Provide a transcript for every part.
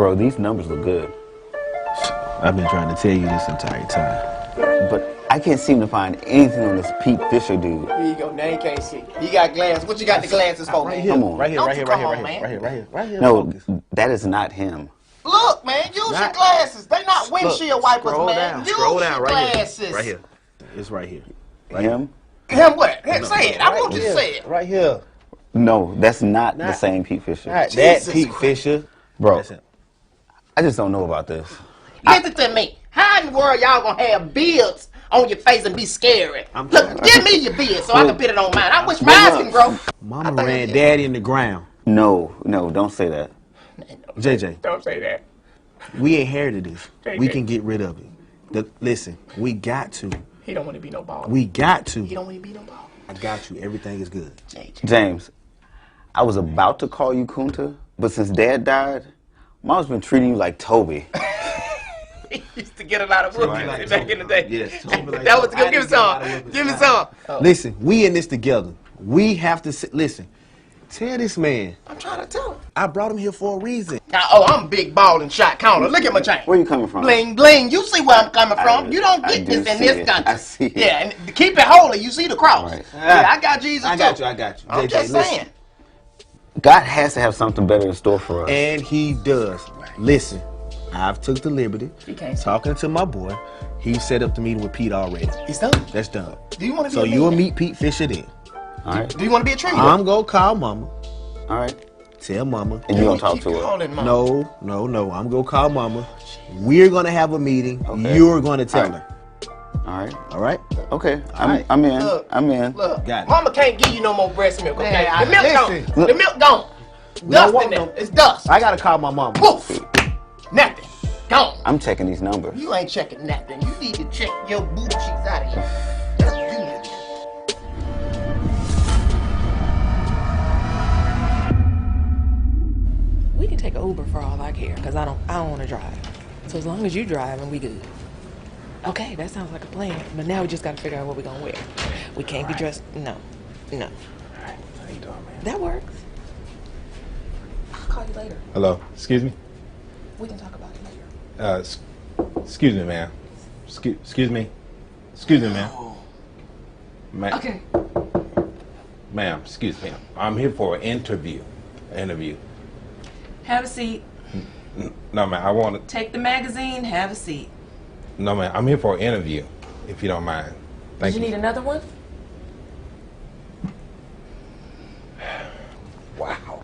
Bro, these numbers look good. I've been trying to tell you this entire time. But I can't seem to find anything on this Pete Fisher dude. Here you go. Now you can't see. You got glasses. What you got the glasses for, Right man? here, Come on. right here, Don't right you here, come right on, here, man. right here, right here, right here. No, Focus. that is not him. Look, man. Use your Not- glasses. They not windshield wipers, Scroll man. down, Use scroll your down, right glasses. here, right here. It's right here. Him? Him what? Hey, say it. I want you to here, say it. right here. No, that's not the Not- same Pete Fisher. Not that Jesus Pete Christ. Fisher. Bro, That's him. I just don't know about this. Listen to me. How in the world y'all gonna have beards on your face and be scary? I'm Look, sorry. give me your beard so I can put it on mine. I wish Well, mine can grow. Mama I think ran it- daddy in the ground. No, don't say that. JJ, Don't say that. we inherited this. JJ. We can get rid of it. Listen, we got to. He don't want to be no ball. We got to. He don't want to be no ball. I got you. Everything is good. JJ. James, I was about to call you Kunta, but since Dad died, Mom's been treating you like Toby. He used to get a lot of whoopings Like back in the day. Yes, Toby like That was Toby. good. I Give me didn't get a lot of some. whoopings. Give me some. Listen, we in this together. We have to listen. Tell this man, I'm trying to tell him. I brought him here for a reason. I'm big ball and shot counter. Look at my chain. Where you coming from? Bling, bling. You see where I'm coming from. You don't I get do this in see this it. country. I see it. Yeah, and to keep it holy, you see the cross. Right. Yeah, I got Jesus I got too. you. I got you. I'm JJ, just listen. saying. God has to have something better in store for us. And he does. Listen, I've took the liberty He can't see. talking to my boy. He set up the meeting with Pete already. He's done. That's done. Do you want to be So a you'll millionaire? meet Pete Fisher then. All right, Do you want to be a trainer? I'm gonna call Mama. all right. Tell Mama. And you gonna talk Keep to her? calling, Mom. No. I'm gonna call Mama. We're gonna have a meeting. Okay. You're gonna tell All right. her. All right. All right? Okay. right. I'm in. Look, I'm in. Look, Got it. Mama can't give you no more breast milk. Okay? Man, The milk listen. gone. The milk gone. We don't Dust want in there. no- It's dust. I gotta call my mama. Poof. Nothing. Gone. I'm checking these numbers. You ain't checking nothing. You need to check your booty cheeks out of here. That's what you need to do. We can take an Uber for all I care, because I don't want to drive. So as long as you drive and we good. Okay, that sounds like a plan. But now we just got to figure out what we're going to wear. We can't be dressed. No. How you doing, man? That works. I'll call you later. Hello, excuse me? We can talk about it later. Excuse me, ma'am. Excuse me? Excuse me, ma'am. Okay. Ma'am, excuse me. I'm here for an interview. Have a seat. No, ma'am, I want to... Take the magazine. Have a seat. No, ma'am, I'm here for an interview, if you don't mind. Thank Did you need another one? Wow.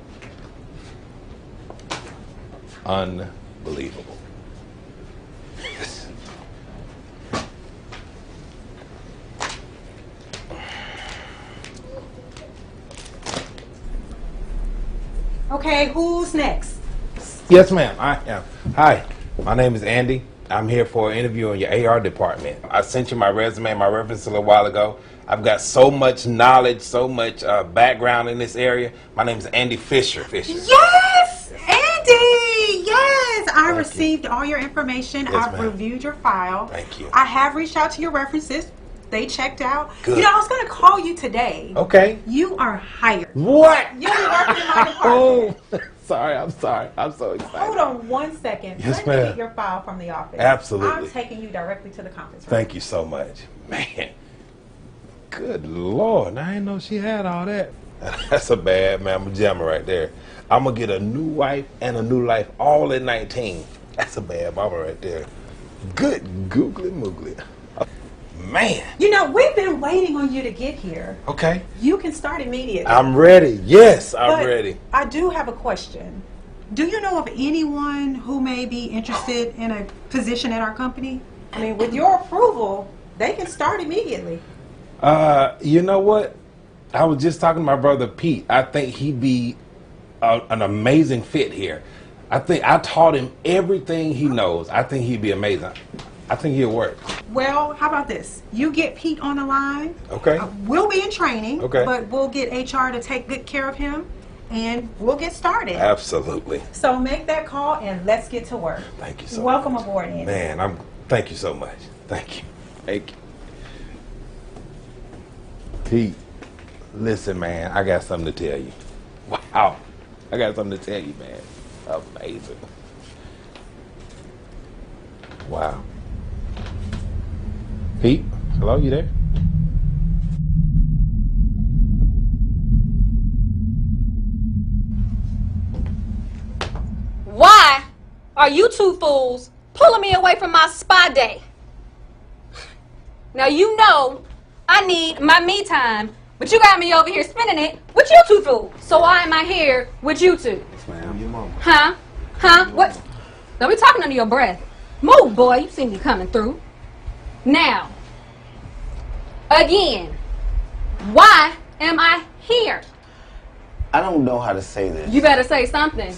Unbelievable. Okay, who's next? Yes, ma'am, I am. Hi, my name is Andy. I'm here for an interview in your AR department. I sent you my resume, my reference a little while ago. I've got so much knowledge, so much background in this area. My name is Andy Fisher. Yes, Andy. Yes, I received all your information. Yes, I've ma'am. reviewed your file. Thank you. I have reached out to your references. They checked out. Good. You know, I was going to call you today. Okay. You are hired. What? You'll be working in my department. Oh, sorry. I'm so excited. Hold on 1 second. Yes, Let me ma'am. get your file from the office. Absolutely. I'm taking you directly to the conference room. Thank you so much. Man, good Lord. I didn't know she had all that. That's a bad mamma jamma right there. I'm going to get a new wife and a new life all in 19. That's a bad mama right there. Good googly moogly. Man. You know, we've been waiting on you to get here. Okay. You can start immediately. I'm ready. Yes, I'm But ready. I do have a question. Do you know of anyone who may be interested in a position at our company? I mean, with your approval, they can start immediately. You know what? I was just talking to my brother Pete. I think he'd be an amazing fit here. I think I taught him everything he knows. I think he'd be amazing. I think he'll work. Well, how about this? You get Pete on the line. Okay. We'll be in training. Okay. But we'll get HR to take good care of him, and we'll get started. Absolutely. So make that call and let's get to work. Thank you so Welcome much. aboard, Andy. Man, thank you so much. Thank you. Thank you. Pete, listen, man, I got something to tell you. Wow. I got something to tell you, man. Amazing. Wow. Pete, hello, you there? Why are you two fools pulling me away from my spa day? Now you know I need my me time, but you got me over here spending it with you two fools. So why am I here with you two? Huh? Huh? What? Don't be talking under your breath. Move, boy. You see me coming through. Now, again, why am I here? I don't know how to say this. You better say something.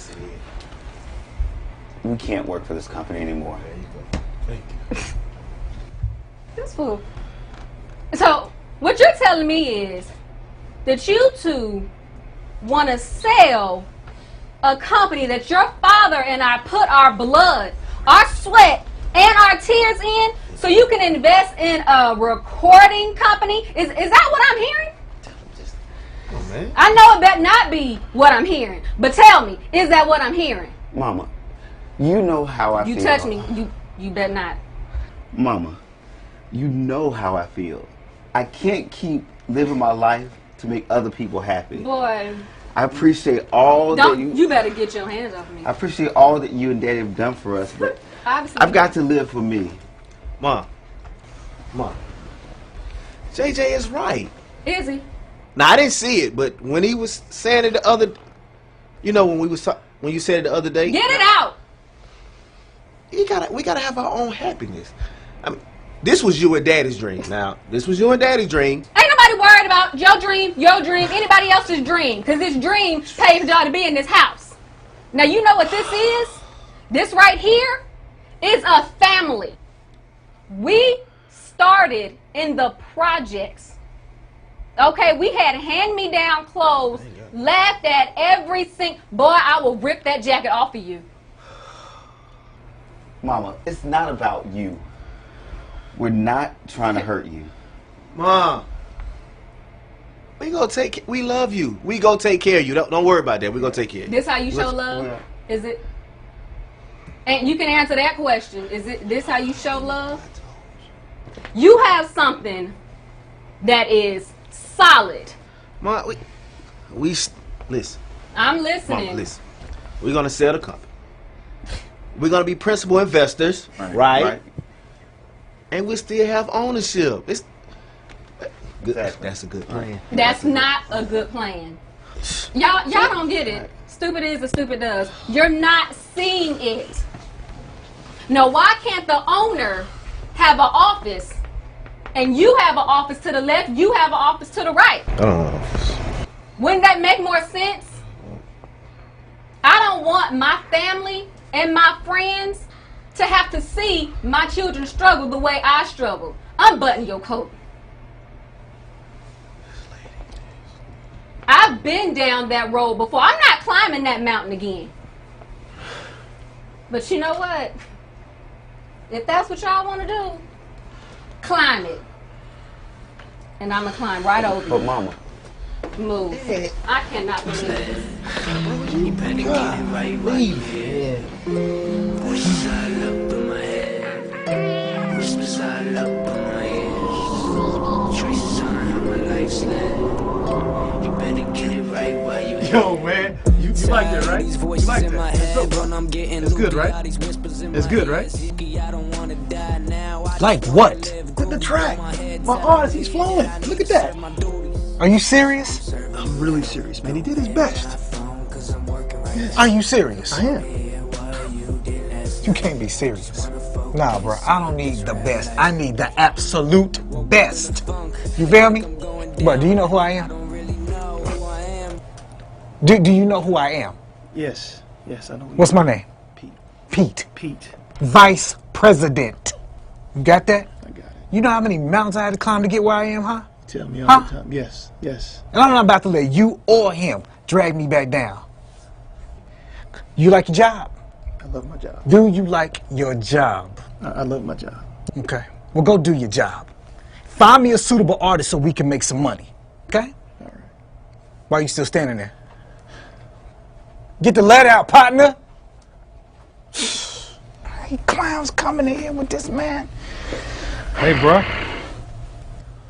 We can't work for this company anymore. There you go. Thank you. This fool. So, what you're telling me is that you two want to sell a company that your father and I put our blood, our sweat, and our tears in so you can invest in a recording company? Is that what I'm hearing? Oh, man. I know it better not be what I'm hearing, but tell me, is that what I'm hearing? Mama, you know how I feel. You touch me, you better not. Mama, you know how I feel. I can't keep living my life to make other people happy. Boy, I appreciate all that you better get your hands off me. I appreciate all that you and Daddy have done for us, but Obviously. I've got to live for me. Mom. JJ is right. Is he? Now I didn't see it, but when he was saying it the other, you know, when you said it the other day, Get it out! we gotta have our own happiness. I mean, this was you and Daddy's dream. Now, this was you and Daddy's dream. Ain't nobody worried about your dream, anybody else's dream, because this dream pays y'all to be in this house. Now, you know what this is? This right here is a family. We started in the projects. Okay, we had hand-me-down clothes, laughed at every single... Boy, I will rip that jacket off of you. Mama, it's not about you. We're not trying to hurt you. Mom, we love you. We gonna take care of you. Don't worry about that. We gonna take care of you. This how you show love? Is it? And you can answer that question. Is it this how you show love? You have something that is solid. Mom, we listen. I'm listening. Mom, listen. We're gonna sell the company. We're gonna be principal investors, right? And we still have ownership. It's good. Exactly. That's a good plan. That's not a good plan. Y'all don't get it. Stupid is as stupid does. You're not seeing it. Now, why can't the owner have an office and you have an office to the left, you have an office to the right? Wouldn't that make more sense? I don't want my family and my friends to have to see my children struggle the way I struggle. Unbutton your coat. I've been down that road before. I'm not climbing that mountain again. But you know what? If that's what y'all want to do, climb it. And I'm going to climb right over But you. Mama, Move. I cannot believe this. You better get it right here. Voices all up in my head. Whispers all up in my ears. Traces on how my life's led. You better get it right while you Yo, man, you like that, right? You like that? It's good, right? It's good, right? Like what? The track. My artist, he's flowing. Look at that. Are you serious? I'm really serious, man. He did his best. Yes. Are you serious? I am. You can't be serious. Nah, bro, I don't need the best. I need the absolute best. You feel me? Bro, do you know who I am? Do you know who I am? Yes. Yes, I know. What's my name? Pete. Pete. Pete. Vice President. You got that? I got it. You know how many mountains I had to climb to get where I am, huh? Tell me all the time. Yes. Yes. And I'm not about to let you or him drag me back down. You like your job? I love my job. Do you like your job? I love my job. Okay. Well, go do your job. Find me a suitable artist so we can make some money. Okay? All right. Why are you still standing there? Get the letter out, partner. I these clowns coming in here with this man. Hey, bro.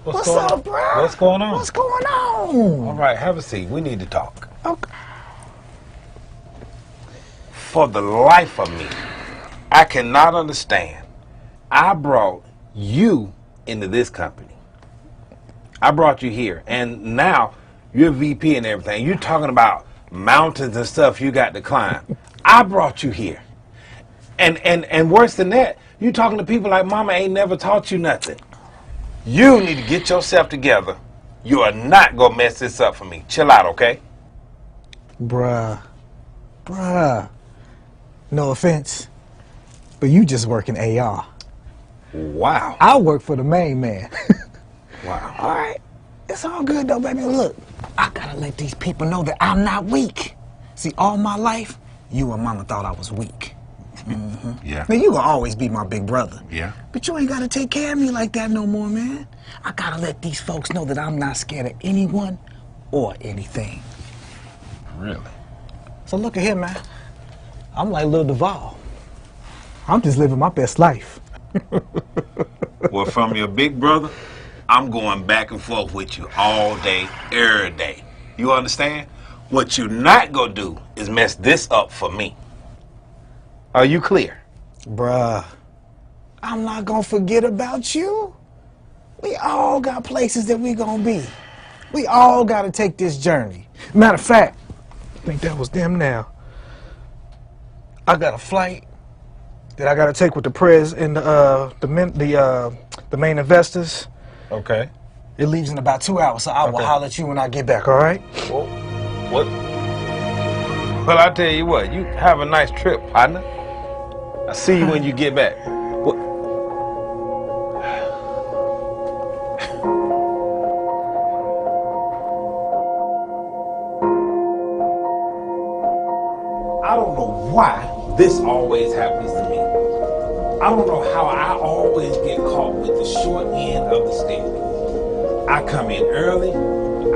What's up, bro? What's going on? What's going on? All right, have a seat. We need to talk. Okay. For the life of me, I cannot understand. I brought you into this company. I brought you here, and now you're VP and everything. You're talking about mountains and stuff you got to climb. I brought you here. And worse than that, you talking to people like mama ain't never taught you nothing. You need to get yourself together. You are not gonna mess this up for me. Chill out, okay? Bruh. No offense, but you just work in AR. Wow. I work for the main man. Wow. All right. It's all good though, baby. Look, I gotta let these people know that I'm not weak. See, all my life, you and mama thought I was weak. Mm-hmm. Yeah. Now, you gonna always be my big brother. Yeah. But you ain't gotta take care of me like that no more, man. I gotta let these folks know that I'm not scared of anyone or anything. Really? So look at here, man. I'm like Lil Duval. I'm just living my best life. Well, from your big brother, I'm going back and forth with you all day, every day. You understand? What you not gonna do is mess this up for me. Are you clear? Bruh, I'm not gonna forget about you. We all got places that we gonna be. We all gotta take this journey. Matter of fact, I think that was them now. I got a flight that I gotta take with the prez and the main investors. Okay. It leaves in about 2 hours, so I will holler at you when I get back, all right? Well, what? Well, I tell you what, you have a nice trip, partner. I'll see you when you get back. What? I don't know why this always happens to me. I don't know how I always get caught with the short end of the stick. I come in early,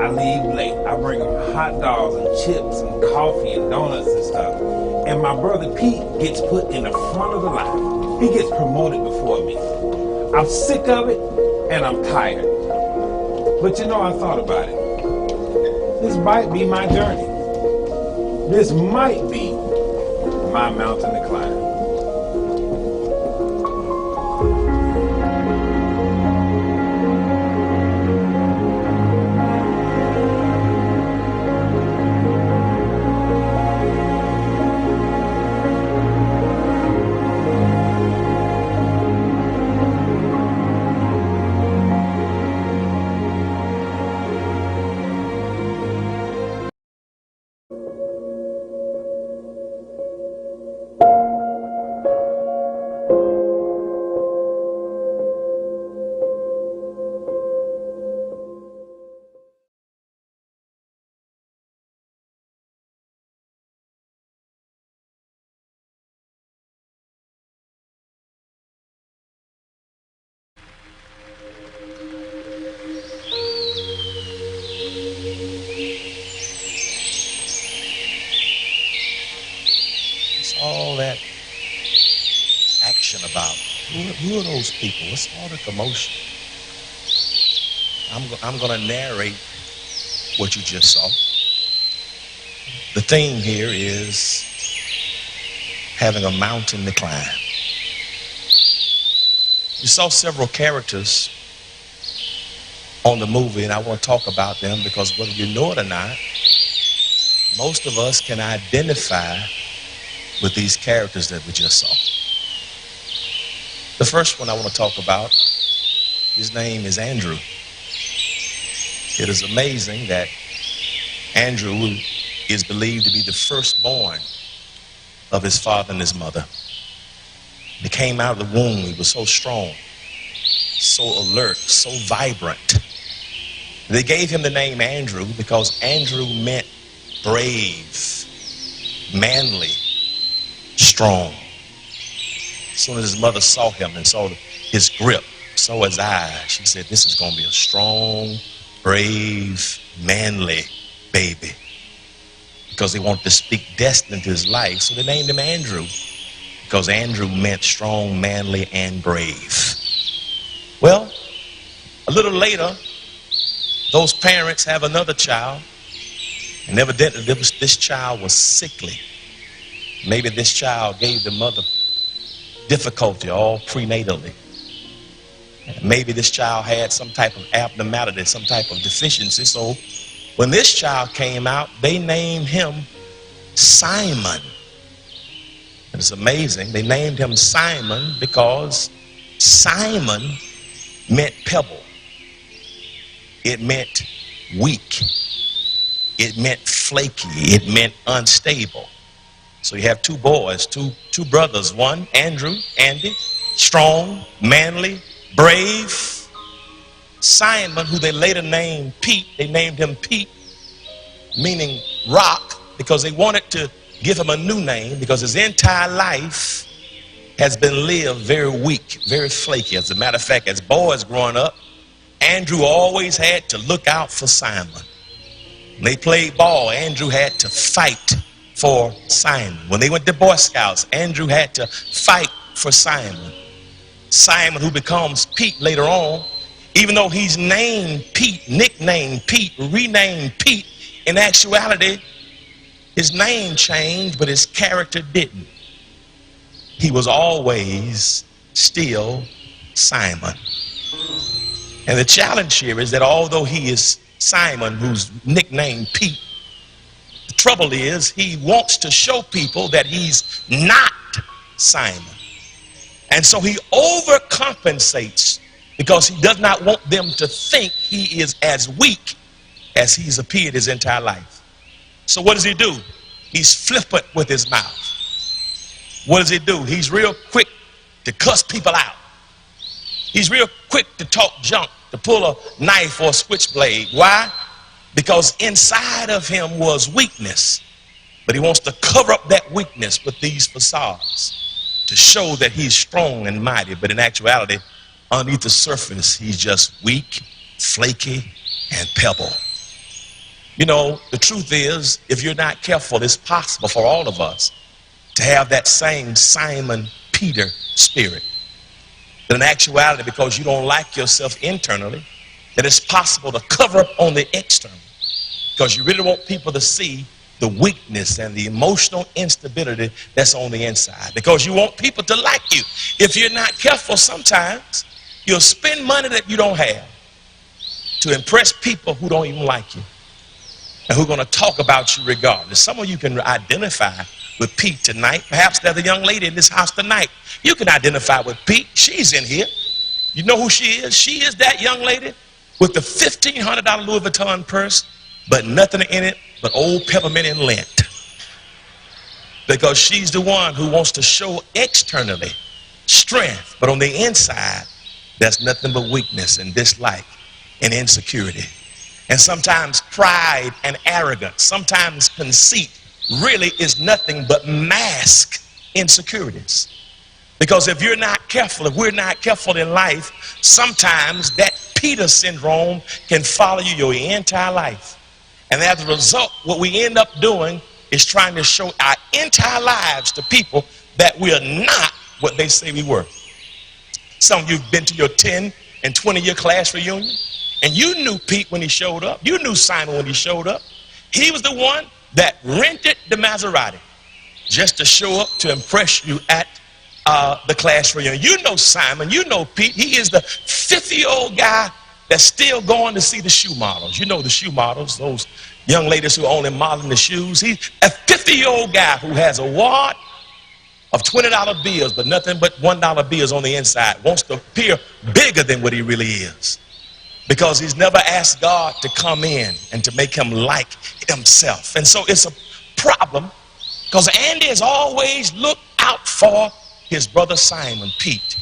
I leave late. I bring them hot dogs and chips and coffee and donuts and stuff. And my brother Pete gets put in the front of the line. He gets promoted before me. I'm sick of it and I'm tired. But you know, I thought about it. This might be my journey. This might be my mountain to climb. All that action about who are those people? What's all the commotion? I'm going to narrate what you just saw. The theme here is having a mountain to climb. You saw several characters on the movie, and I want to talk about them because whether you know it or not, most of us can identify with these characters that we just saw. The first one I want to talk about, his name is Andrew. It is amazing that Andrew is believed to be the firstborn of his father and his mother. He came out of the womb, he was so strong, so alert, so vibrant. They gave him the name Andrew because Andrew meant brave, manly, strong. As soon as his mother saw him and saw his grip, saw his eyes, she said, this is going to be a strong, brave, manly baby. Because they wanted to speak destiny to his life, so they named him Andrew. because Andrew meant strong, manly, and brave. Well, a little later, those parents have another child, and evidently this child was sickly. Maybe this child gave the mother difficulty all prenatally. Maybe this child had some type of abnormality, some type of deficiency. So when this child came out, they named him Simon. And it's amazing. They named him Simon because Simon meant pebble. It meant weak. It meant flaky. It meant unstable. So you have two boys, two brothers. One, Andy, strong, manly, brave. Simon, who they later named Pete, they named him Pete, meaning rock, because they wanted to give him a new name because his entire life has been lived very weak, very flaky. As a matter of fact, as boys growing up, Andrew always had to look out for Simon. When they played ball, Andrew had to fight for Simon. When they went to Boy Scouts, Andrew had to fight for Simon. Simon, who becomes Pete later on, even though he's named Pete, nicknamed Pete, renamed Pete, in actuality, his name changed, but his character didn't. He was always still Simon. And the challenge here is that although he is Simon, who's nicknamed Pete, the trouble is he wants to show people that he's not Simon. And so he overcompensates because he does not want them to think he is as weak as he's appeared his entire life. So what does he do? He's flippant with his mouth. What does he do? He's real quick to cuss people out. He's real quick to talk junk, to pull a knife or a switchblade. Why? Because inside of him was weakness. But he wants to cover up that weakness with these facades to show that he's strong and mighty. But in actuality, underneath the surface, he's just weak, flaky, and pebble. You know, the truth is, if you're not careful, it's possible for all of us to have that same Simon Peter spirit. But in actuality, because you don't like yourself internally, that it's possible to cover up on the external. Because you really want people to see the weakness and the emotional instability that's on the inside. Because you want people to like you. If you're not careful, sometimes you'll spend money that you don't have to impress people who don't even like you and who are going to talk about you regardless. Some of you can identify with Pete tonight. Perhaps there's a young lady in this house tonight. You can identify with Pete. She's in here. You know who she is? She is that young lady with the $1,500 Louis Vuitton purse, but nothing in it but old peppermint and lint. Because she's the one who wants to show externally strength, but on the inside, there's nothing but weakness and dislike and insecurity. And sometimes pride and arrogance, sometimes conceit really is nothing but mask insecurities. Because if you're not careful, if we're not careful in life, sometimes that Peter syndrome can follow you your entire life. And as a result, what we end up doing is trying to show our entire lives to people that we are not what they say we were. Some of you have been to your 10 and 20-year class reunion, and you knew Pete when he showed up. You knew Simon when he showed up. He was the one that rented the Maserati just to show up to impress you at the class reunion. You know Simon, you know Pete. He is the 50-year-old guy that's still going to see the shoe models. You know the shoe models, those young ladies who are only modeling the shoes. He's a 50-year-old guy who has a wad of $20 bills, but nothing but $1 bills on the inside. Wants to appear bigger than what he really is. Because he's never asked God to come in and to make him like himself. And so it's a problem because Andy has always looked out for his brother Simon, Pete.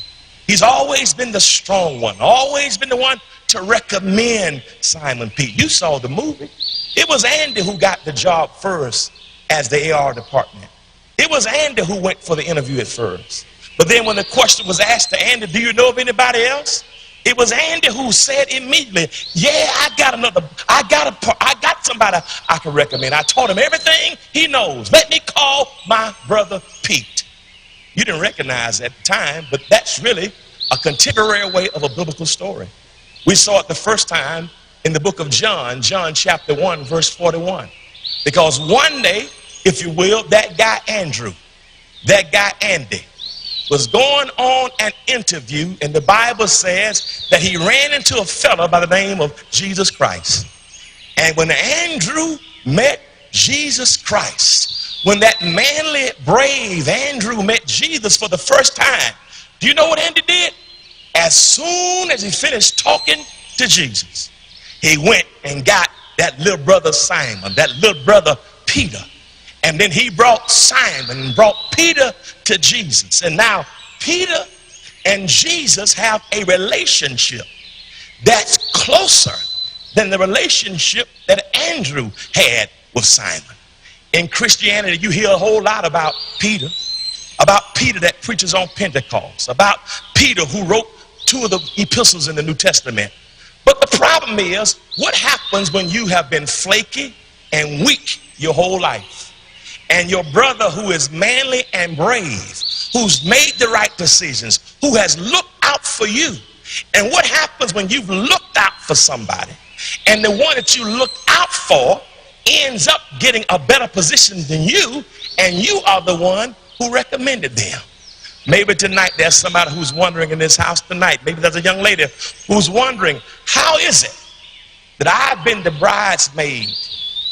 He's always been the strong one, always been the one to recommend Simon Pete. You saw the movie. It was Andy who got the job first as the AR department. It was Andy who went for the interview at first. But then when the question was asked to Andy, do you know of anybody else? It was Andy who said immediately, yeah, I got somebody I can recommend. I taught him everything he knows. Let me call my brother Pete. You didn't recognize at the time, but that's really a contemporary way of a biblical story. We saw it the first time in the book of John, John chapter 1, verse 41. Because one day, if you will, that guy Andrew, that guy Andy, was going on an interview, and the Bible says that he ran into a fella by the name of Jesus Christ. And when Andrew met Jesus Christ, when that manly, brave Andrew met Jesus for the first time, do you know what Andy did? As soon as he finished talking to Jesus, he went and got that little brother Simon, that little brother Peter. And then he brought Simon and brought Peter to Jesus. And now Peter and Jesus have a relationship that's closer than the relationship that Andrew had with Simon. In Christianity, you hear a whole lot about Peter that preaches on Pentecost, about Peter who wrote 2 of the epistles in the New Testament. But the problem is, what happens when you have been flaky and weak your whole life? And your brother who is manly and brave, who's made the right decisions, who has looked out for you. And what happens when you've looked out for somebody and the one that you looked out for ends up getting a better position than you, and you are the one who recommended them? Maybe tonight there's somebody who's wondering in this house tonight. Maybe there's a young lady who's wondering, how is it that I've been the bridesmaid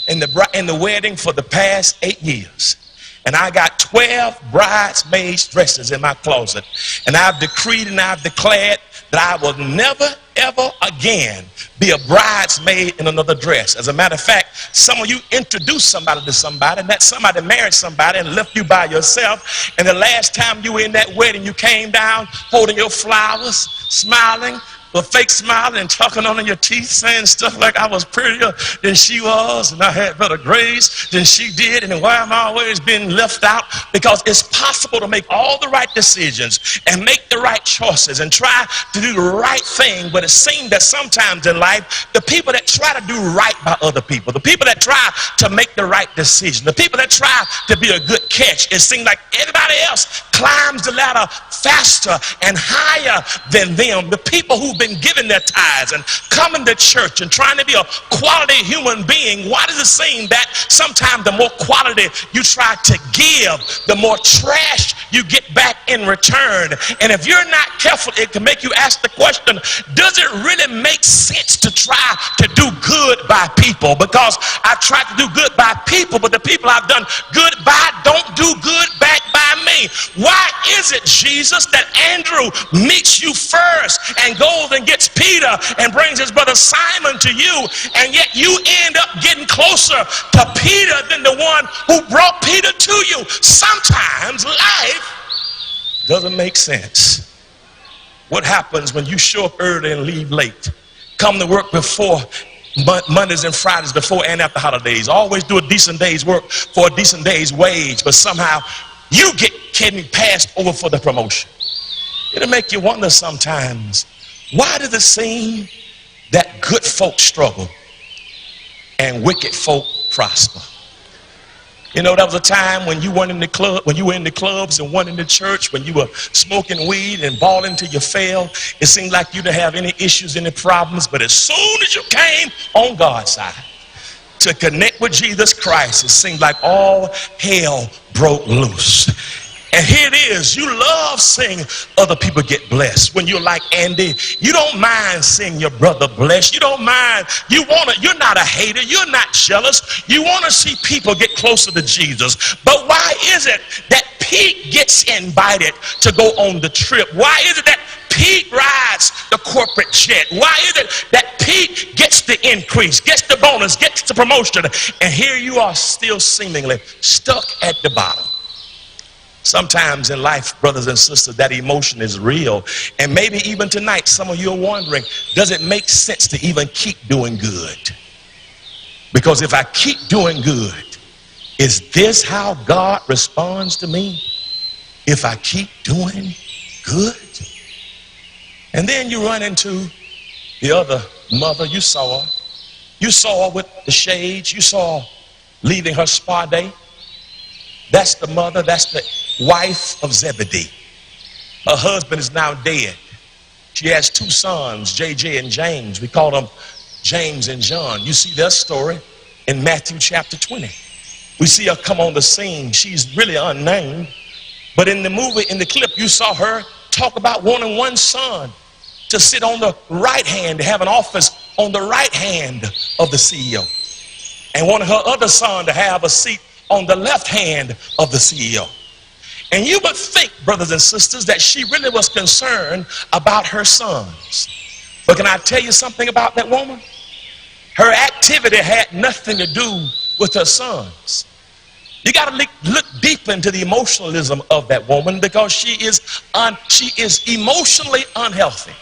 in the wedding for the past 8 years, and I got 12 bridesmaids dresses in my closet, and I've decreed and I've declared that I will never ever again be a bridesmaid in another dress. As a matter of fact, some of you introduced somebody to somebody, and that somebody married somebody and left you by yourself, and the last time you were in that wedding, you came down holding your flowers, smiling, with a fake smile and talking on your teeth, saying stuff like I was prettier than she was, and I had better grades than she did, and why am I always being left out? Because it's possible to make all the right decisions and make the right choices and try to do the right thing, but it seems that sometimes in life, the people that try to do right by other people, the people that try to make the right decision, the people that try to be a good catch, it seems like everybody else climbs the ladder faster and higher than them. The people who've been giving their tithes and coming to church and trying to be a quality human being, why does it seem that sometimes the more quality you try to give, the more trash you get back in return? And if you're not careful, it can make you ask the question, does it really make sense to try to do good by people? Because I've tried to do good by people, but the people I've done good by don't do good back by me. Why is it, Jesus, that Andrew meets you first and goes and gets Peter and brings his brother Simon to you, and yet you end up getting closer to Peter than the one who brought Peter to you? Sometimes life doesn't make sense. What happens when you show up early and leave late? Come to work before Mondays and Fridays, before and after holidays. Always do a decent day's work for a decent day's wage, but somehow you get passed over for the promotion. It'll make you wonder sometimes, why does it seem that good folk struggle and wicked folk prosper? You know, there was a time when you weren't in the club, when you were in the clubs and weren't in the church, when you were smoking weed and balling till you fell. It seemed like you didn't have any issues, any problems. But as soon as you came on God's side to connect with Jesus Christ, it seemed like all hell broke loose. And here it is, you love seeing other people get blessed. When you're like Andy, you don't mind seeing your brother blessed. You don't mind, you're not a hater, you're not jealous. You want to see people get closer to Jesus. But why is it that Pete gets invited to go on the trip? Why is it that Pete rides the corporate jet? Why is it that Pete gets the increase, gets the bonus, gets the promotion? And here you are still seemingly stuck at the bottom. Sometimes in life, brothers and sisters, that emotion is real. And maybe even tonight, some of you are wondering, does it make sense to even keep doing good? Because if I keep doing good, is this how God responds to me? If I keep doing good? And then you run into the other mother. You saw her with the shades. You saw her leaving her spa day. That's the mother, that's the wife of Zebedee. Her husband is now dead. She has two sons, JJ and James. We call them James and John. You see their story in Matthew chapter 20. We see her come on the scene. She's really unnamed. But in the movie, in the clip, you saw her talk about wanting one son to sit on the right hand, to have an office on the right hand of the CEO. And wanted her other son to have a seat on the left hand of the CEO. And you would think, brothers and sisters, that she really was concerned about her sons. But can I tell you something about that woman? Her activity had nothing to do with her sons. You got to look deep into the emotionalism of that woman, because she is emotionally unhealthy.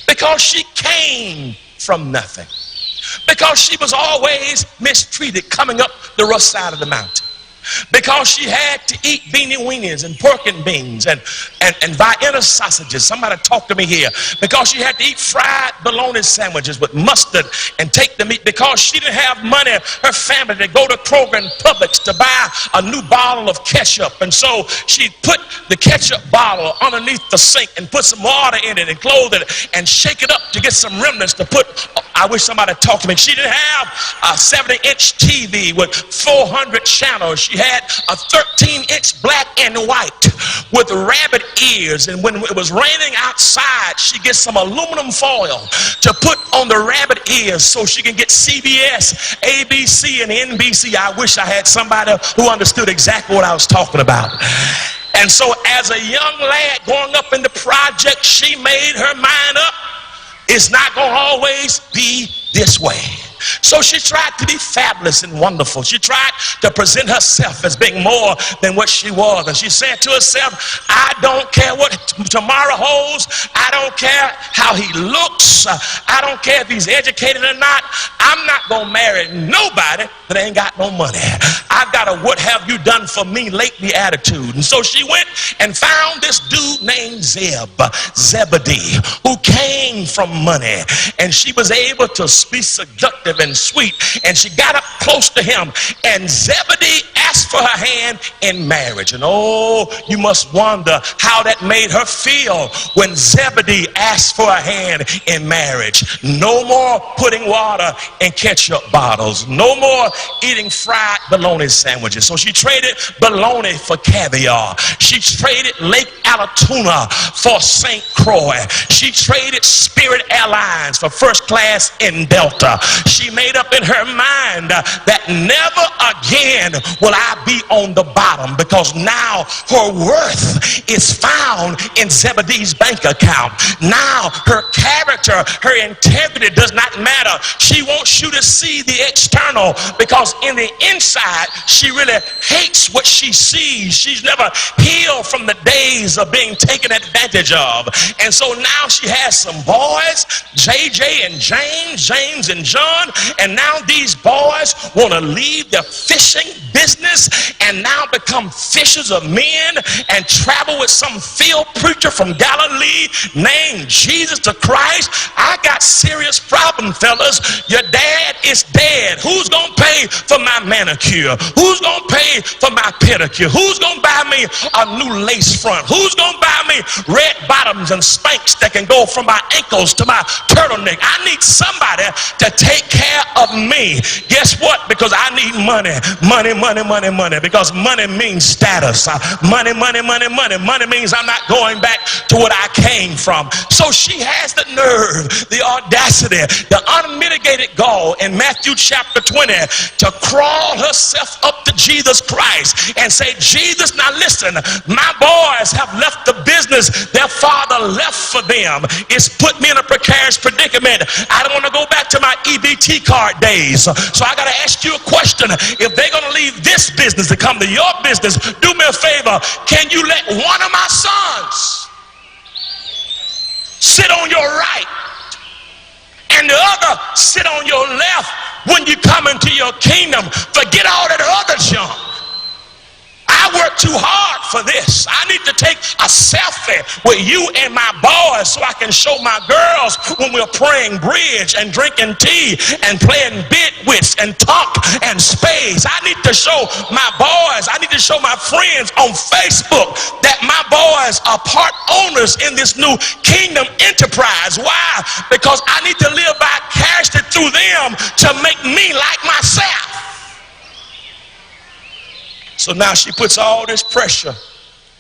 Because she came from nothing. Because she was always mistreated coming up the rough side of the mountain. Because she had to eat beanie weenies and pork and beans and Vienna sausages. Somebody talk to me here. Because she had to eat fried bologna sandwiches with mustard and take the meat. Because she didn't have money, her family, to go to Kroger and Publix to buy a new bottle of ketchup. And so she put the ketchup bottle underneath the sink and put some water in it and close it and shake it up to get some remnants to put. I wish somebody talked to me. She didn't have a 70-inch TV with 400 channels. She had a 13-inch black and white with rabbit ears, and when it was raining outside, she gets some aluminum foil to put on the rabbit ears so she can get CBS, ABC, and NBC. I wish I had somebody who understood exactly what I was talking about. And so as a young lad growing up in the project, she made her mind up. It's not going to always be this way. So she tried to be fabulous and wonderful. She tried to present herself as being more than what she was. And she said to herself, I don't care what tomorrow holds. I don't care how he looks. I don't care if he's educated or not. I'm not going to marry nobody that ain't got no money. I've got a what have you done for me lately attitude. And so she went and found this dude named Zebedee, who came from money. And she was able to be seductive and sweet, and she got up close to him, and Zebedee asked for her hand in marriage. And oh, you must wonder how that made her feel when Zebedee asked for her hand in marriage. No more putting water in ketchup bottles, no more eating fried bologna sandwiches. So she traded bologna for caviar. She traded Lake Allatoona for St. Croix. She traded Spirit Airlines for first class in Delta. She made up in her mind that never again will I be on the bottom, because now her worth is found in Zebedee's bank account. Now her character, her integrity does not matter. She wants you to see the external, because in the inside she really hates what she sees. She's never healed from the days of being taken advantage of. And so now she has some boys, JJ and James and John, and now these boys want to leave their fishing business and now become fishers of men and travel with some field preacher from Galilee named Jesus the Christ. I got serious problem, fellas. Your dad is dead. Who's gonna pay for my manicure? Who's gonna pay for my pedicure? Who's gonna buy me a new lace front? Who's gonna buy me red bottoms and Spanx that can go from my ankles to my turtleneck? I need somebody to take care of me. Guess what? Because I need money. Money. Because money means status. Money means I'm not going back to what I came from. So she has the nerve, the audacity, the unmitigated gall in Matthew chapter 20 to crawl herself up to Jesus Christ and say, Jesus, now listen, my boys have left the business their father left for them. It's put me in a precarious predicament. I don't want to go back to my EBT card days. So I got to ask you a question. If they're going to leave this business to come to your business, do me a favor. Can you let one of my sons sit on your right and the other sit on your left when you come into your kingdom? Forget all that other junk. I I worked too hard for this. I need to take a selfie with you and my boys so I can show my girls when we're praying bridge and drinking tea and playing bidwits and talk and spades. I need to show my boys, I need to show my friends on Facebook that my boys are part owners in this new kingdom enterprise. Why? Because I need to live vicariously through them to make me like myself. So now she puts all this pressure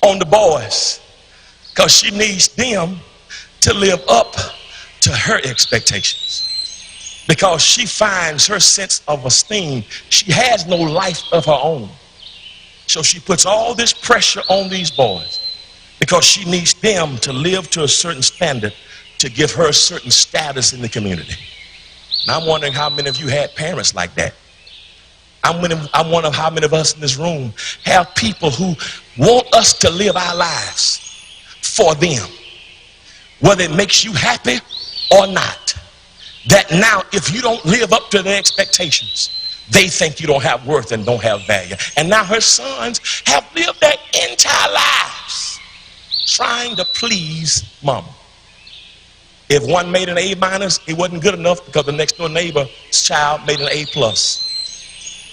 on the boys because she needs them to live up to her expectations. Because she finds her sense of esteem. She has no life of her own. So she puts all this pressure on these boys because she needs them to live to a certain standard to give her a certain status in the community. And I'm wondering how many of you had parents like that. I'm wondering how many of us in this room have people who want us to live our lives for them, whether it makes you happy or not. That now if you don't live up to their expectations, they think you don't have worth and don't have value. And now her sons have lived their entire lives trying to please mama. If one made an A-, it wasn't good enough because the next door neighbor's child made an A+.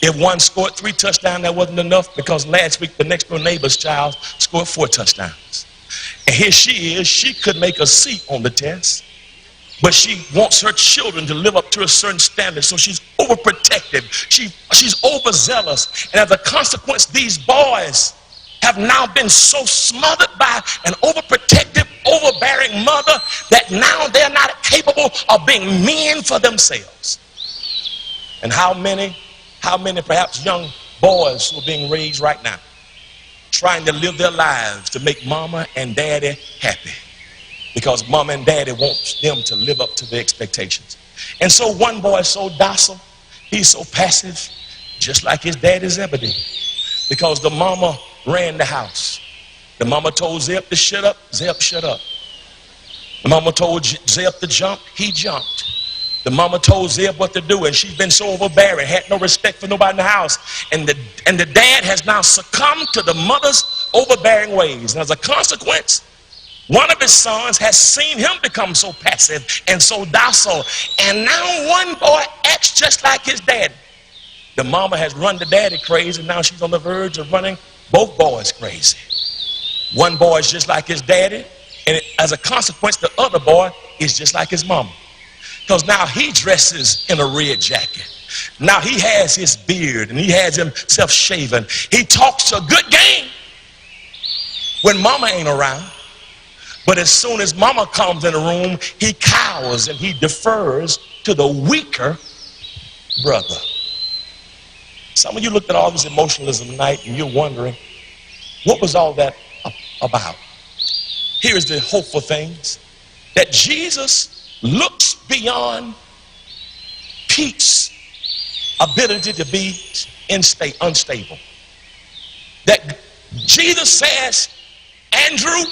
If one scored 3 touchdowns, that wasn't enough because last week the next door neighbor's child scored 4 touchdowns. And here she is, she could make a C on the test, but she wants her children to live up to a certain standard, so she's overprotective. She's overzealous. And as a consequence, these boys have now been so smothered by an overprotective, overbearing mother that now they're not capable of being men for themselves. And how many perhaps young boys who are being raised right now trying to live their lives to make mama and daddy happy because mama and daddy want them to live up to their expectations. And so one boy is so docile, he's so passive, just like his daddy Zebedee, because the mama ran the house. The mama told Zeb to shut up, Zeb shut up. The mama told Zeb to jump, he jumped. The mama told Zeb what to do, and she's been so overbearing, had no respect for nobody in the house. And the dad has now succumbed to the mother's overbearing ways. And as a consequence, one of his sons has seen him become so passive and so docile. And now one boy acts just like his dad. The mama has run the daddy crazy, and now she's on the verge of running both boys crazy. One boy is just like his daddy, and as a consequence, the other boy is just like his mama. Because now he dresses in a red jacket. Now he has his beard and he has himself shaven. He talks a good game when mama ain't around. But as soon as mama comes in the room, he cowers and he defers to the weaker brother. Some of you looked at all this emotionalism tonight and you're wondering, what was all that about? Here's the hopeful things, that Jesus looks beyond Pete's ability to be unstable. That Jesus says, Andrew,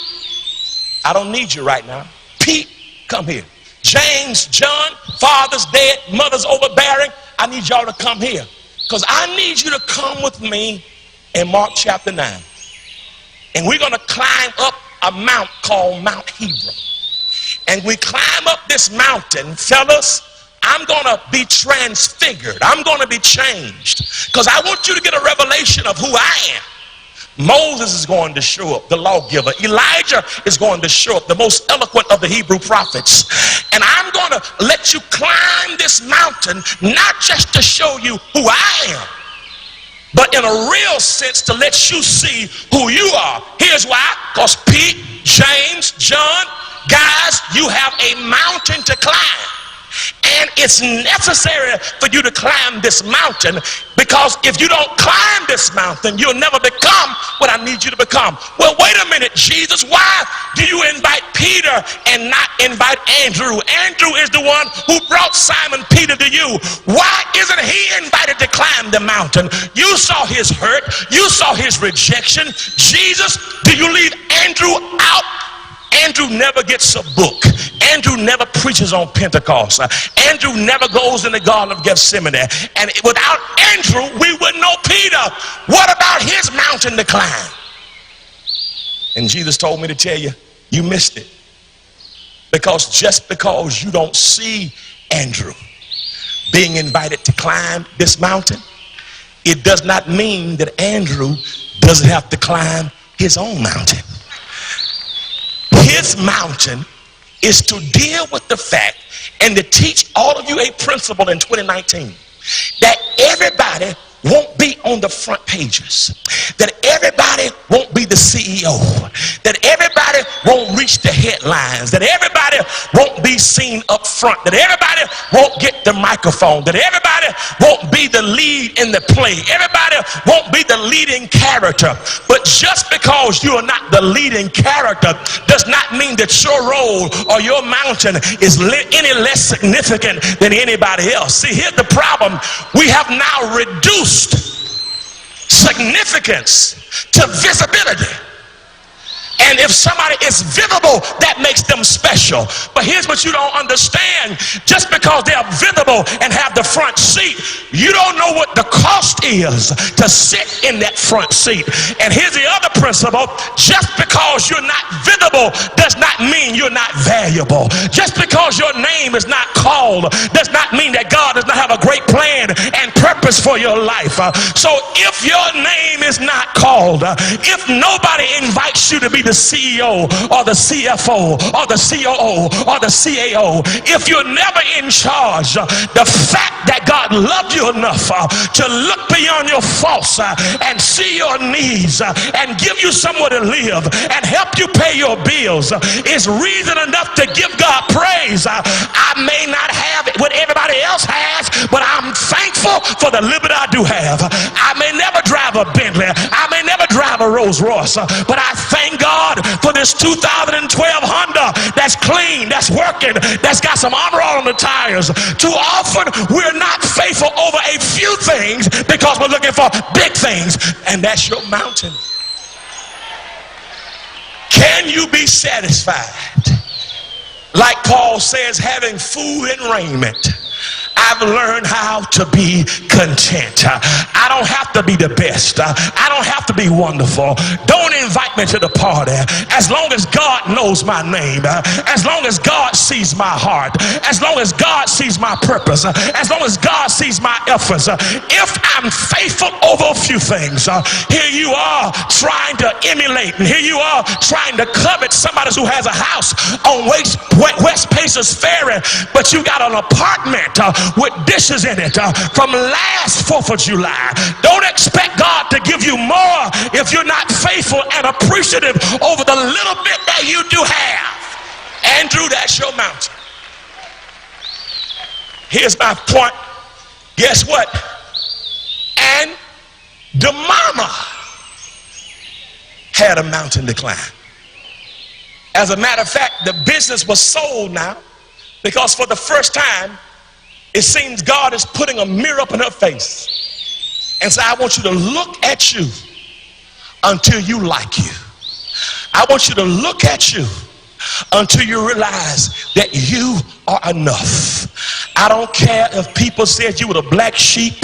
I don't need you right now. Pete, come here. James, John, father's dead, mother's overbearing. I need y'all to come here because I need you to come with me in Mark chapter 9. And we're going to climb up a mount called Mount Hebron. And we climb up this mountain, fellas, I'm going to be transfigured. I'm going to be changed because I want you to get a revelation of who I am. Moses is going to show up, the lawgiver. Elijah is going to show up, the most eloquent of the Hebrew prophets. And I'm going to let you climb this mountain, not just to show you who I am, but in a real sense to let you see who you are. Here's why. Because Pete, James, John, guys, you have a mountain to climb. And it's necessary for you to climb this mountain, because if you don't climb this mountain, you'll never become what I need you to become. Well, wait a minute, Jesus, why do you invite Peter and not invite Andrew? Andrew is the one who brought Simon Peter to you. Why isn't he invited to climb the mountain? You saw his hurt. You saw his rejection. Jesus, do you leave Andrew out? Andrew never gets a book. Andrew never preaches on Pentecost. Andrew never goes in the Garden of Gethsemane. And without Andrew, we wouldn't know Peter. What about his mountain to climb? And Jesus told me to tell you, you missed it. Because just because you don't see Andrew being invited to climb this mountain, it does not mean that Andrew doesn't have to climb his own mountain. His mountain is to deal with the fact and to teach all of you a principle in 2019 that everybody won't be on the front pages, that everybody won't be the CEO, that everybody won't reach the headlines, that everybody won't be seen up front, that everybody won't get the microphone, that everybody won't be the lead in the play, everybody won't be the leading character. But just because you are not the leading character does not mean that your role or your mountain is any less significant than anybody else. See, here's the problem. We have now reduced significance to visibility. And if somebody is visible, that makes them special. But here's what you don't understand. Just because they're visible and have the front seat, you don't know what the cost is to sit in that front seat. And here's the other principle. Just because you're not visible does not mean you're not valuable. Just because your name is not called does not mean that God does not have a great plan and purpose for your life. So if your name is not called, if nobody invites you to be the CEO or the CFO or the COO or the CAO, if you're never in charge, the fact that God loved you enough to look beyond your faults and see your needs and give you somewhere to live and help you pay your bills is reason enough to give God praise. I may not have what everybody else has, but I'm thankful for the liberty I do have. I may never drive a Bentley, I may never drive a Rolls Royce, but I thank God for this 2012 Honda that's clean, that's working, that's got some Armor All on the tires. Too often we're not faithful over a few things because we're looking for big things, and that's your mountain. Can you be satisfied? Like Paul says, having food and raiment. I've learned how to be content. I don't have to be the best. I don't have to be wonderful. Don't invite me to the party. As long as God knows my name, as long as God sees my heart, as long as God sees my purpose, as long as God sees my efforts, if I'm faithful over a few things, here you are trying to emulate, and here you are trying to covet somebody who has a house on West Pacers Ferry, but you got an apartment with dishes in it from last 4th of July. Don't expect God to give you more if you're not faithful and appreciative over the little bit that you do have. Andrew, that's your mountain. Here's my point. Guess what? And the mama had a mountain to climb. As a matter of fact, the business was sold now because for the first time, it seems God is putting a mirror up in her face and say, I want you to look at you until you like you. I want you to look at you until you realize that you are enough. I don't care if people said you were the black sheep.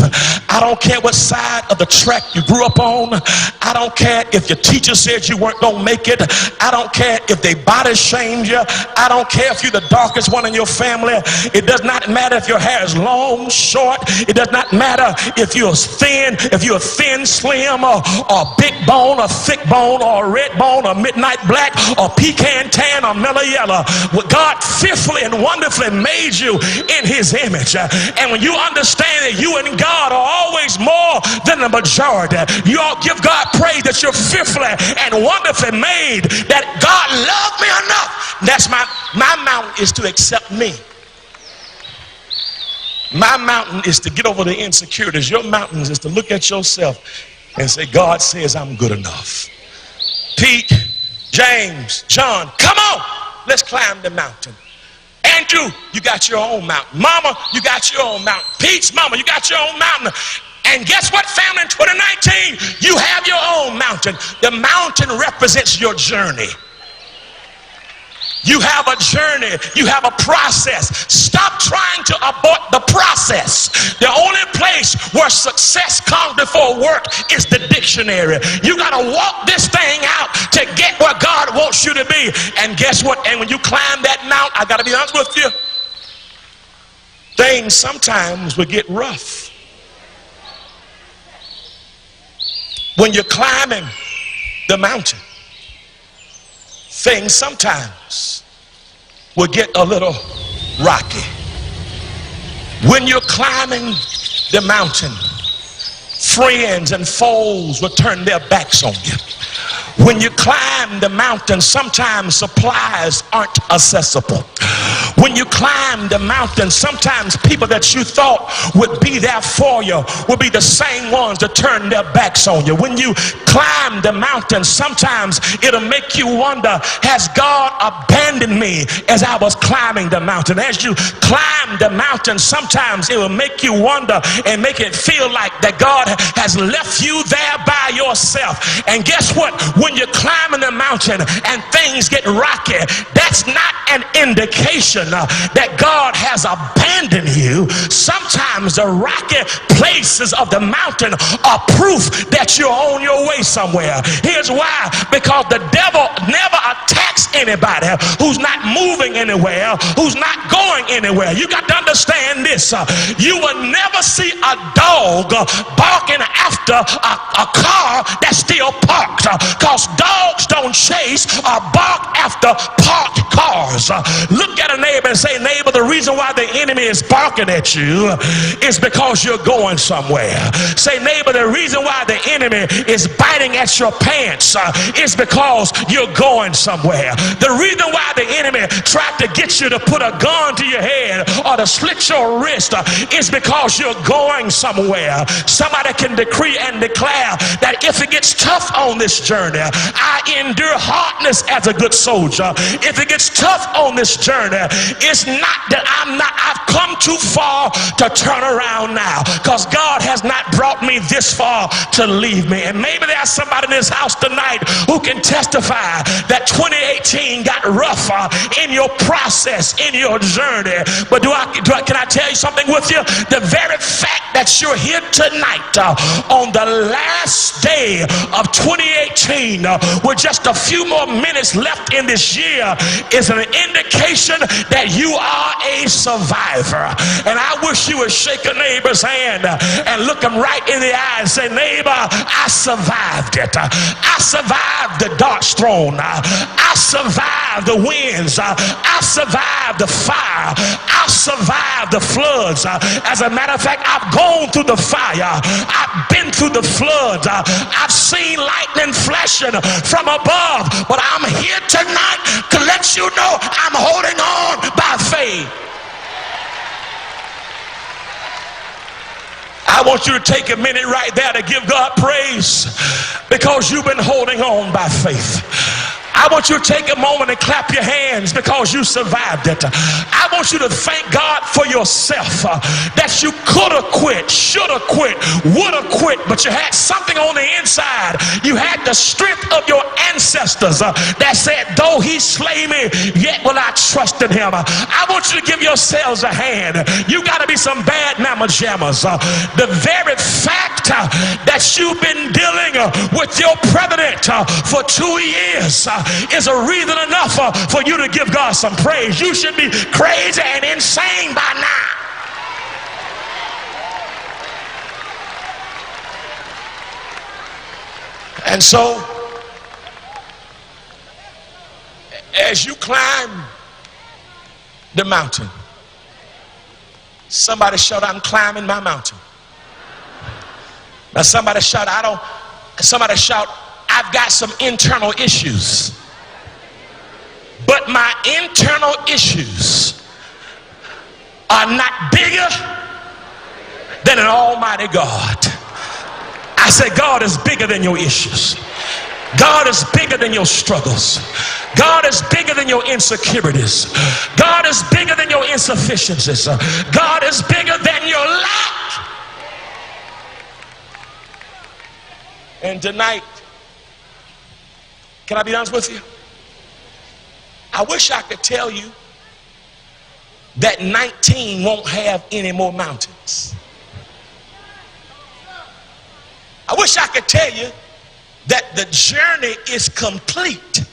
I don't care what side of the track you grew up on. I don't care if your teacher said you weren't gonna make it. I don't care if they body shamed you. I don't care if you're the darkest one in your family. It does not matter if your hair is long, short. It does not matter if you're thin, slim, or big bone, or thick bone, or red bone, or midnight black, or pecan tan, or mellow yellow. God fearfully and wonderfully made you in his image, and when you understand that you and God are always more than the majority, you all give God praise that you're fearfully and wonderfully made, that God loved me enough. That's my mountain is to accept me. My mountain is to get over the insecurities. Your mountain is to look at yourself and say, God says I'm good enough. Pete, James, John, come on, let's climb the mountain. Andrew, you got your own mountain. Mama, you got your own mountain. Pete's mama, you got your own mountain. And guess what, family? In 2019, you have your own mountain. The mountain represents your journey. You have a journey. You have a process. Stop trying to abort the process. The only place where success comes before work is the dictionary. You got to walk this thing out to get where God wants you to be. And guess what? And when you climb that mount, I got to be honest with you, things sometimes will get rough. When you're climbing the mountain, things sometimes will get a little rocky. When you're climbing the mountain, friends and foes will turn their backs on you. When you climb the mountain, sometimes supplies aren't accessible. When you climb the mountain, sometimes people that you thought would be there for you will be the same ones that turn their backs on you. When you climb the mountain, sometimes it'll make you wonder, has God abandoned me as I was climbing the mountain? As you climb the mountain, sometimes it will make you wonder and make it feel like that God has left you there by yourself. And guess what? When you're climbing the mountain and things get rocky, that's not an indication that God has abandoned you. Sometimes the rocky places of the mountain are proof that you're on your way somewhere. Here's why: because the devil never attacks anybody who's not moving anywhere, who's not going anywhere. You got to understand this. You will never see a dog barking after a car that's still parked, because dogs don't chase or bark after parked cars. Look at a neighbor and say, neighbor, the reason why the enemy is barking at you is because you're going somewhere. Say, neighbor, the reason why the enemy is biting at your pants is because you're going somewhere. The reason why the enemy tried to get you to put a gun to your head or to slit your wrist is because you're going somewhere. Somebody can decree and declare that if it gets tough on this journey, I endure hardness as a good soldier. If it gets tough on this journey, it's not that I've come too far to turn around now, because God has not brought me this far to leave me. And maybe there's somebody in this house tonight who can testify that 2018 got rougher in your process, in your journey. But can I tell you something with you? The very fact that you're here tonight on the last day of 2018 with just a few more minutes left in this year is an indication that you are a survivor. And I wish you would shake a neighbor's hand and look him right in the eye and say, neighbor, I survived it. I survived the dark throne. I survived the winds. I survived the fire. I survived the floods. As a matter of fact, I've gone through the fire. I've been through the floods. I've seen lightning flashing from above. But I'm here tonight to let you know I'm holding on by faith. I want you to take a minute right there to give God praise, because you've been holding on by faith. I want you to take a moment and clap your hands because you survived it. I want you to thank God for yourself, that you could have quit, should have quit, would have quit, but you had something on the inside. You had the strength of your ancestors that said, though he slay me, yet will I trust in him. I want you to give yourselves a hand. You got to be some bad mama jammers. The very fact that you've been dealing with your president for 2 years is a reason enough for you to give God some praise. You should be crazy and insane by now. And so, as you climb the mountain, somebody shout, I'm climbing my mountain. Now somebody shout, somebody shout, I've got some internal issues. But my internal issues are not bigger than an almighty God. I said, God is bigger than your issues. God is bigger than your struggles. God is bigger than your insecurities. God is bigger than your insufficiencies. God is bigger than your lack. And tonight, can I be honest with you? I wish I could tell you that 19 won't have any more mountains. I wish I could tell you that the journey is complete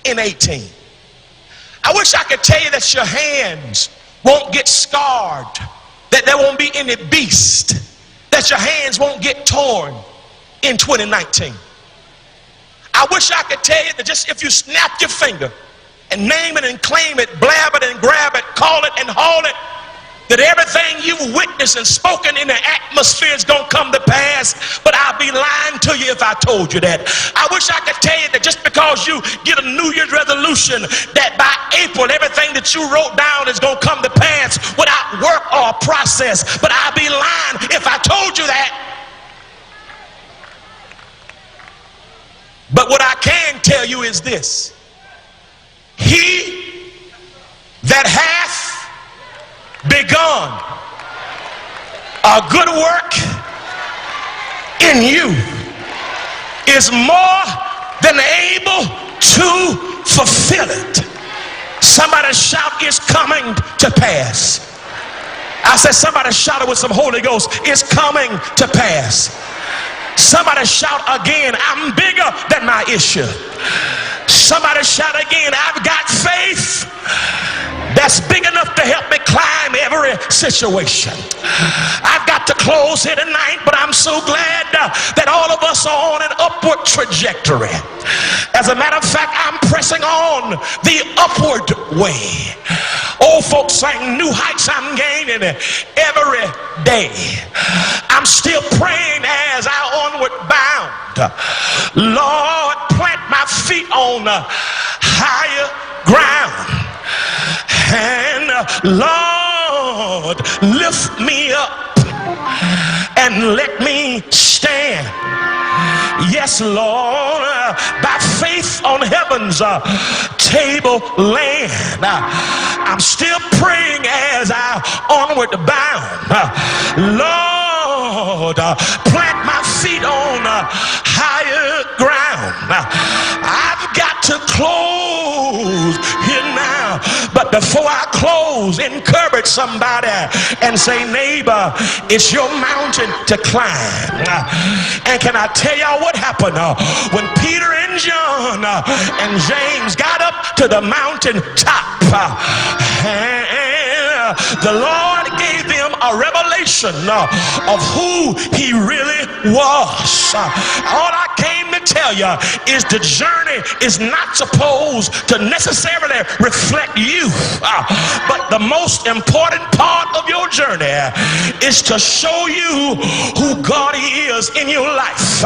in 18. I wish I could tell you that your hands won't get scarred, that there won't be any beast, that your hands won't get torn in 2019. I wish I could tell you that just if you snap your finger and name it and claim it, blab it and grab it, call it and haul it, that everything you've witnessed and spoken in the atmosphere is going to come to pass. But I'd be lying to you if I told you that. I wish I could tell you that just because you get a New Year's resolution, that by April everything that you wrote down is going to come to pass without work or process. But I'd be lying if I told you that. But what I can tell you is this: he that hath begun a good work in you is more than able to fulfill it. Somebody shout, it's coming to pass. I said somebody shout it with some Holy Ghost. It's coming to pass. Somebody shout again, I'm bigger than my issue. Somebody shout again, I've got faith that's big enough to help me climb every situation. I've got to close here tonight, but I'm so glad that all of us are on an upward trajectory. As a matter of fact, I'm pressing on the upward way. Old folks saying new heights I'm gaining every day. I'm still praying as I onward bound. Lord, plant my feet on higher ground. And Lord, lift me up and let me stand. Yes, Lord, by faith on heaven's table land. I'm still praying as I onward bound. Lord, plant my feet on higher ground. I've got to close here now, but before I close, encourage somebody and say, neighbor, it's your mountain to climb. And can I tell y'all what happened when Peter and John and James got up to the mountain top? The Lord gave them a revelation of who he really was. All I came to tell you is the journey is not supposed to necessarily reflect you, but the most important part of your journey is to show you who God is in your life.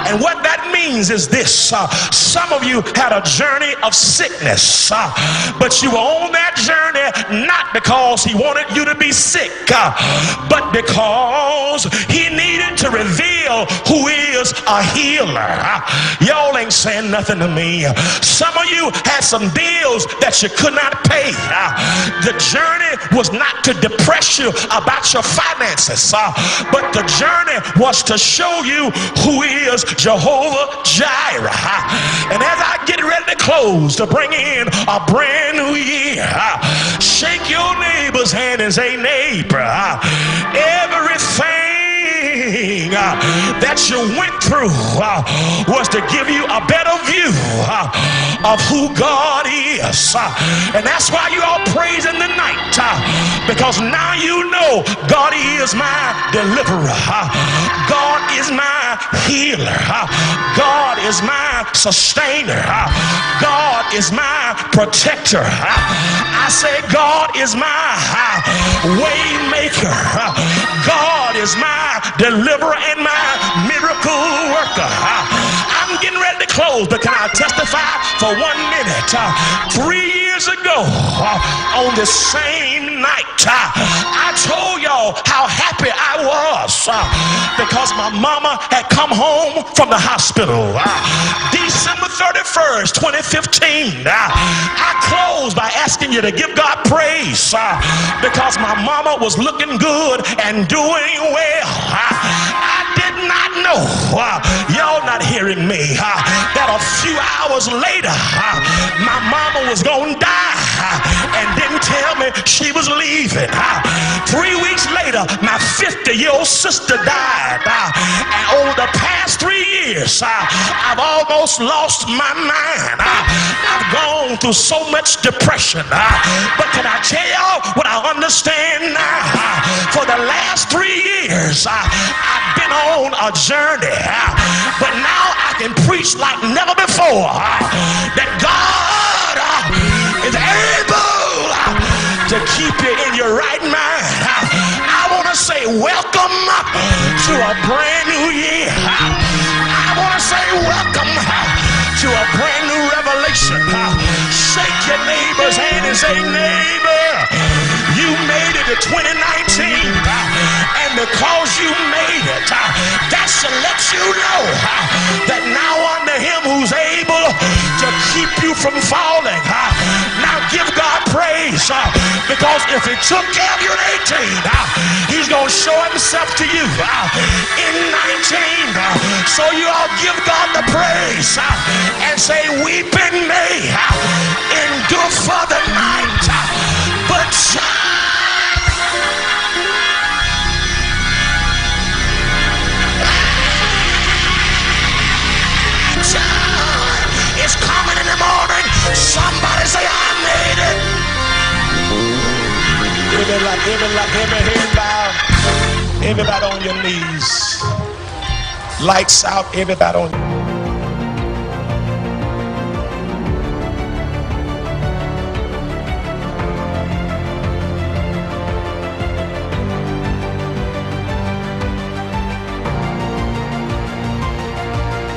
And what that means is this: some of you had a journey of sickness, but you were on that journey not because he wanted you to be sick, but because he needed to reveal who is a healer. Y'all ain't saying nothing to me. Some of you had some bills that you could not pay. The journey was not to depress you about your finances, but the journey was to show you who is Jehovah Jireh. And as I get ready to close, to bring in a brand new year, shake your neighbor's hand and say, neighbor, everything that you went through was to give you a better view of who God is. And that's why you all praising tonight, because now you know God is my deliverer. God is my healer. God is my sustainer. God is my protector. I say God is my way maker. God is my deliverer and my miracle worker. I'm getting ready to close, but can I testify for 1 minute? 3 years ago, on this same night, I told y'all how happy I was because my mama had come home from the hospital. December 31st, 2015, I closed by asking you to give God praise because my mama was looking good and doing well. I didn't not know, y'all not hearing me, that a few hours later, my mama was gonna die and didn't tell me she was leaving. 3 weeks later, my 50-year-old sister died. And over the past 3 years, I've almost lost my mind. I've gone through so much depression. But can I tell y'all what I understand now? For the last 3 years, I've been on a journey. But now I can preach like never before that God is able to keep you in your right mind. I want to say welcome to a brand new year. I want to say welcome to a brand new revelation. Shake your neighbor's hand and say, neighbor, you made it to 2019. And because you made it, that should let you know that now under him who's able to keep you from falling. Now give God praise, because if he took care of you in 18, he's going to show himself to you in 19. So you all give God the praise and say, weeping may endure for the night, but it's coming in the morning. Somebody say, I made it. Every head bow. Everybody on your knees. Lights out. Everybody on